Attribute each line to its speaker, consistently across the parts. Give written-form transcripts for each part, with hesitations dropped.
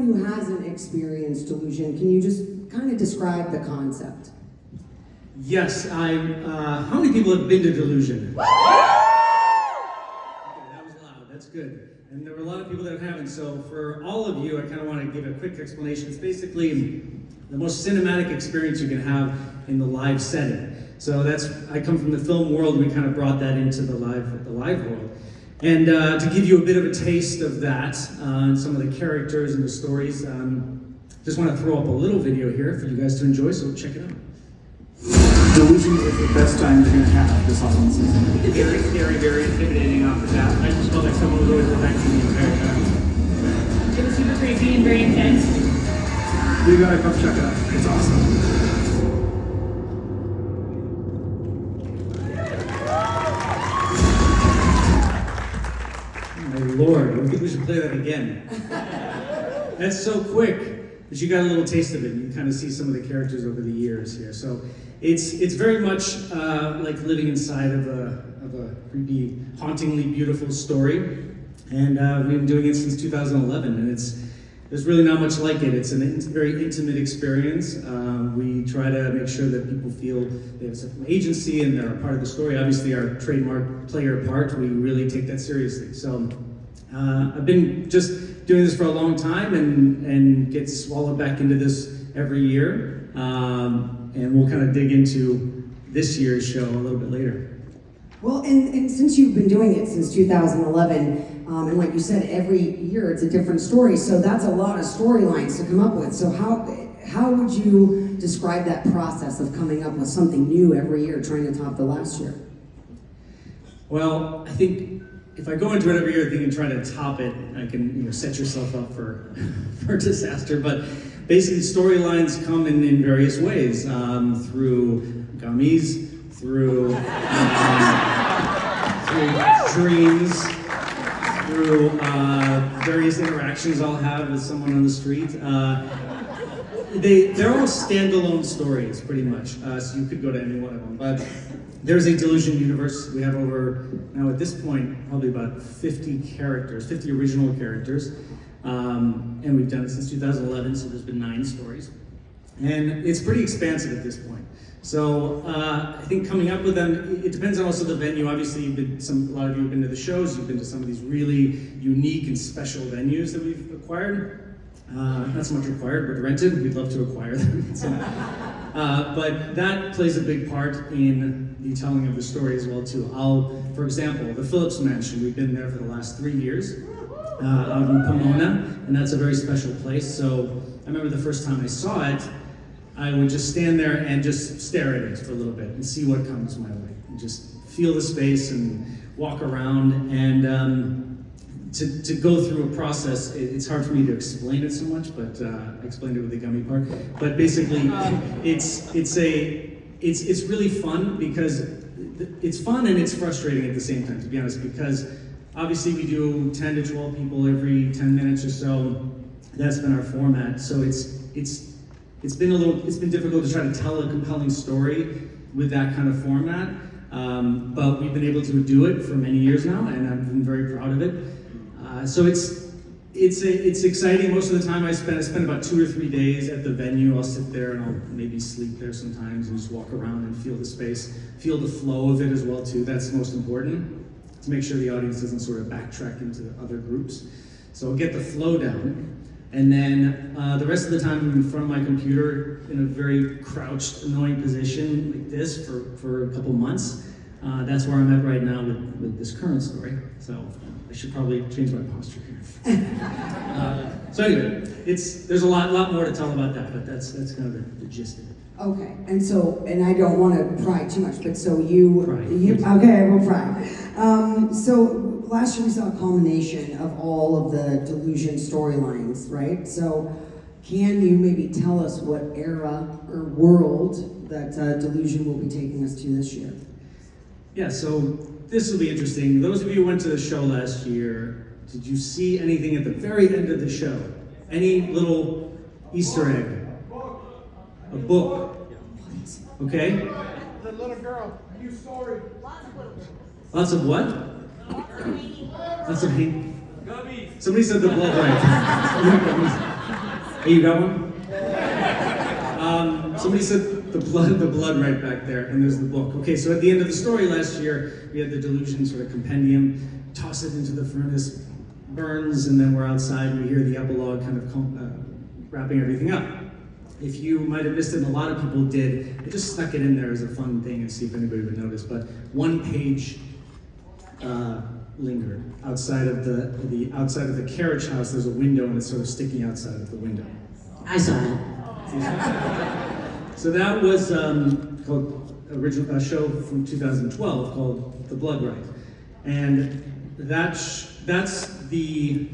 Speaker 1: anyone who hasn't experienced Delusion, can you just kind of describe the concept?
Speaker 2: Yes, how many people have been to Delusion? Okay, that was loud, that's good. And there were a lot of people that haven't, so for all of you, I kind of want to give a quick explanation. It's basically the most cinematic experience you can have in the live setting. So I come from the film world, we kind of brought that into the live world. And to give you a bit of a taste of that, and some of the characters and the stories, just want to throw up a little video here for you guys to enjoy, so check it out.
Speaker 3: Delusion is the best time you're going to have this autumn season.
Speaker 4: Very scary, very intimidating off the bat. I just felt like someone was always protecting me the entire time.
Speaker 5: It was super crazy and very intense.
Speaker 3: You gotta come check it out. It's awesome.
Speaker 2: Oh my Lord, I think we should play that again. That's so quick, but you got a little taste of it. You kind of see some of the characters over the years here. So it's very much like living inside of a creepy, hauntingly beautiful story. And we've been doing it since 2011, and there's really not much like it. It's a very intimate experience. We try to make sure that people feel they have some agency and they're a part of the story. Obviously, our trademark player part, we really take that seriously. So I've been just doing this for a long time and get swallowed back into this every year. And we'll kind of dig into this year's show a little bit later.
Speaker 1: Well, and since you've been doing it since 2011, and like you said, every year it's a different story, so that's a lot of storylines to come up with. So how would you describe that process of coming up with something new every year, trying to top the last year?
Speaker 2: Well, I think if I go into it every year thinking trying to top it, I can set yourself up for disaster. But basically, storylines come in various ways, through gummies, through dreams, through various interactions I'll have with someone on the street. They're all standalone stories, pretty much. So you could go to any one of them. But there's a Delusion universe. We have over, now at this point, probably about 50 characters, 50 original characters. And we've done it since 2011, so there's been 9 stories. And it's pretty expansive at this point. So I think coming up with them, it depends on also the venue. Obviously, a lot of you have been to the shows. You've been to some of these really unique and special venues that we've acquired. Not so much acquired, but rented. We'd love to acquire them. But that plays a big part in the telling of the story as well too. For example, the Phillips Mansion. We've been there for the last 3 years out in Pomona, and that's a very special place. So I remember the first time I saw it, I would just stand there and just stare at it for a little bit and see what comes my way. And just feel the space and walk around. And to go through a process, it's hard for me to explain it so much, but I explained it with the gummy part. But basically, it's really fun because it's fun and it's frustrating at the same time, to be honest, because obviously we do 10 to 12 people every 10 minutes or so. That's been our format. So it's been difficult to try to tell a compelling story with that kind of format, but we've been able to do it for many years now, and I've been very proud of it. So it's exciting. Most of the time I spend about 2 or 3 days at the venue. I'll sit there and I'll maybe sleep there sometimes and just walk around and feel the space, feel the flow of it as well too. That's most important, to make sure the audience doesn't sort of backtrack into other groups. So I'll get the flow down. And then the rest of the time I'm in front of my computer in a very crouched, annoying position like this for a couple months. That's where I'm at right now with this current story. So I should probably change my posture here. So anyway, there's a lot more to tell about that, but that's kind of the gist of it.
Speaker 1: Okay, and I don't want to pry too much, but so you
Speaker 2: Pry.
Speaker 1: Okay, we'll pry. So last year we saw a culmination of all of the Delusion storylines, right? So can you maybe tell us what era or world that Delusion will be taking us to this year?
Speaker 2: Yeah, so this will be interesting. Those of you who went to the show last year, did you see anything at the very end of the show? Any little Easter egg? A book. Okay?
Speaker 6: The little girl, you sorry.
Speaker 2: Lots of what? Lots of hate. Somebody said the blood right. Hey, you got one? Somebody said the blood right back there, and there's the book. Okay, so at the end of the story last year, we had the Delusion sort of compendium, toss it into the furnace, burns, and then we're outside, we hear the epilogue kind of wrapping everything up. If you might have missed it, and a lot of people did, I just stuck it in there as a fun thing and see if anybody would notice, but one page lingered. Outside of the carriage house, there's a window, and it's sort of sticking outside of the window.
Speaker 7: I saw it.
Speaker 2: So that was called a show from 2012 called The Blood Rite, and that's the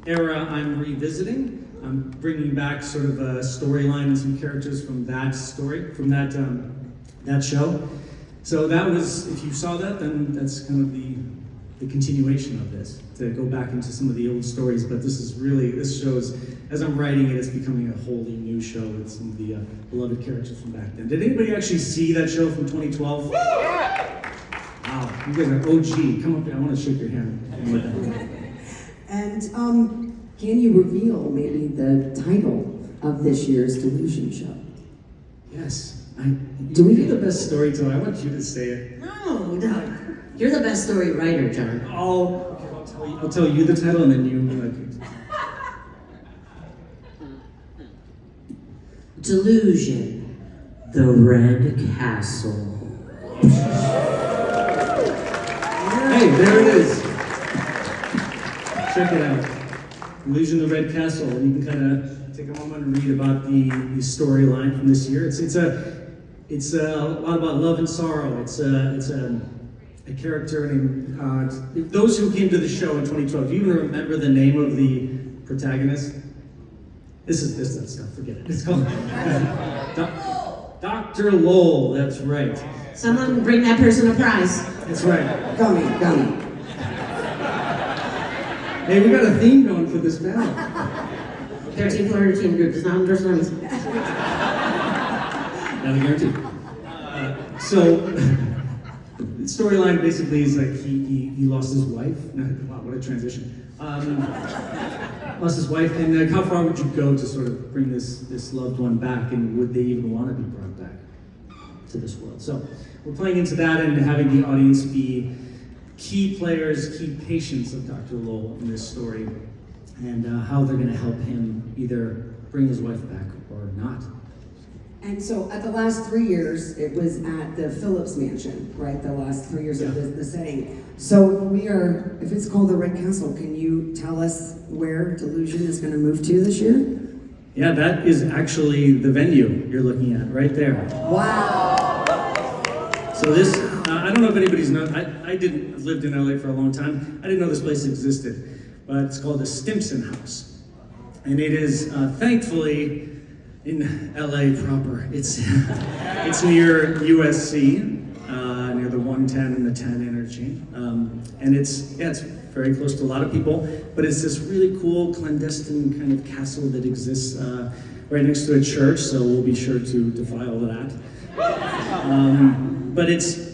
Speaker 2: era I'm revisiting. I'm bringing back sort of a storyline and some characters from that story, from that show. So that was, if you saw that, then that's kind of the continuation of this, to go back into some of the old stories. But this shows, as I'm writing it, it's becoming a wholly new show with some of the beloved characters from back then. Did anybody actually see that show from 2012? Wow, you guys are OG. Come up here, I want to shake your hand.
Speaker 1: And can you reveal maybe the title of this year's Delusion show?
Speaker 2: Yes. Do we get the best storyteller? I want you to say it.
Speaker 7: No. You're the best story writer, John.
Speaker 2: Oh, I'll tell you the title, and then you.
Speaker 7: Delusion, the Red Castle.
Speaker 2: Hey, there it is. Check it out. Delusion, the Red Castle, and you can kind of take a moment and read about the storyline from this year. It's a lot about love and sorrow. It's a character named, those who came to the show in 2012, do you even remember the name of the protagonist? This stuff, forget it. It's called Dr. Lowell, that's right.
Speaker 7: Someone bring that person a prize.
Speaker 2: That's right.
Speaker 1: Gummy.
Speaker 2: Hey, we got a theme going for this panel.
Speaker 7: 13 Florida teen group does not endorse limits.
Speaker 2: Not a guarantee. So, the storyline basically is like he lost his wife. Wow, what a transition. Lost his wife, and how far would you go to sort of bring this loved one back, and would they even want to be brought back to this world? So, we're playing into that and having the audience be key players, key patients of Dr. Lowell in this story, and how they're going to help him either bring his wife back or not.
Speaker 1: And so at the last 3 years, it was at the Phillips Mansion, right? The last 3 years of the setting. So if it's called the Red Castle, can you tell us where Delusion is going to move to this year?
Speaker 2: Yeah, that is actually the venue you're looking at right there.
Speaker 1: Wow.
Speaker 2: So this, I don't know if anybody's known, I've lived in LA for a long time. I didn't know this place existed, but it's called the Stimson House. And it is, thankfully, in LA proper. It's near USC, near the 110 and the 10 interchange. And it's very close to a lot of people, but it's this really cool clandestine kind of castle that exists right next to a church, so we'll be sure to defy all of that. But it's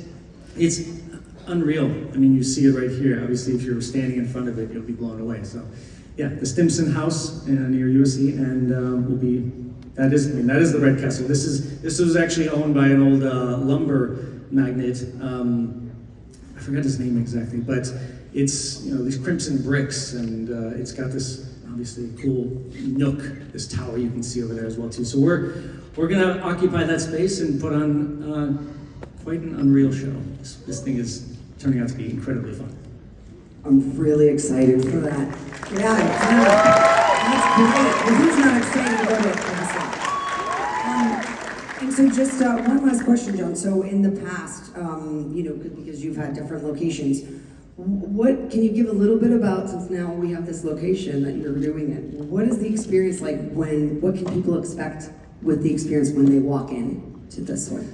Speaker 2: unreal. I mean, you see it right here. Obviously, if you're standing in front of it, you'll be blown away. So, yeah, the Stimson House near USC, and that is the Red Castle. This was actually owned by an old lumber magnate. I forgot his name exactly, but it's these crimson bricks, and it's got this obviously cool nook, this tower you can see over there as well too. So we're gonna occupy that space and put on quite an unreal show. This thing is turning out to be incredibly fun.
Speaker 1: I'm really excited for that. Yeah, that's great. Well, who's not excited to go to a castle? And so just one last question, John. So in the past, because you've had different locations, what can you give a little bit about, since now we have this location that you're doing it, what is the experience like what can people expect with the experience when they walk in to this one?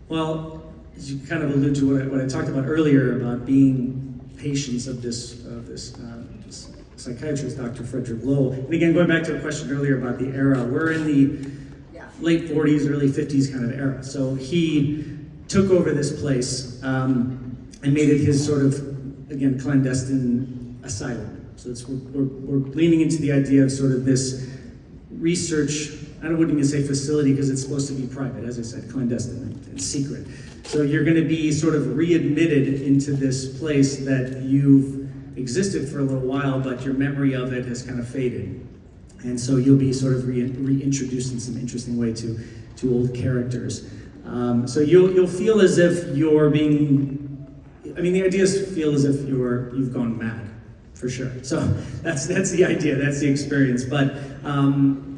Speaker 2: Well, as you kind of allude to what I talked about earlier about being patients of this psychiatrist, Dr. Frederick Lowell. And again, going back to the question earlier about the era, we're in the late 40s, early 50s kind of era. So he took over this place and made it his sort of, again, clandestine asylum. So we're leaning into the idea of sort of this research, I wouldn't even say facility because it's supposed to be private, as I said, clandestine and secret. So you're going to be sort of readmitted into this place that you've existed for a little while, but your memory of it has kind of faded. And so you'll be sort of reintroduced in some interesting way to old characters. So you'll feel as if you're being, I mean, the idea is to feel as if you've gone mad, for sure. So that's the idea, that's the experience. But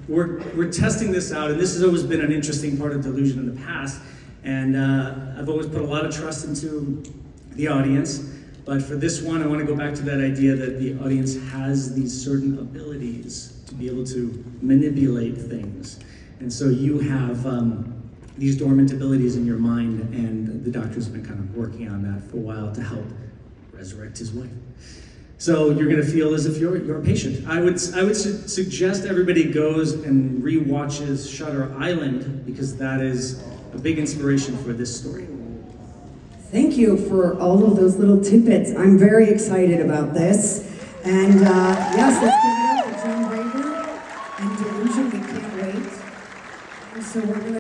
Speaker 2: we're testing this out, and this has always been an interesting part of Delusion in the past. And I've always put a lot of trust into the audience. But for this one, I want to go back to that idea that the audience has these certain abilities to be able to manipulate things. And so you have these dormant abilities in your mind, and the doctor's been kind of working on that for a while to help resurrect his wife. So you're going to feel as if you're a patient. I would suggest everybody goes and rewatches Shutter Island, because that is a big inspiration for this story.
Speaker 1: Thank you for all of those little tidbits. I'm very excited about this. And yes, let's give it up for Jon Braver and Delusion. We can't wait. And so we're going to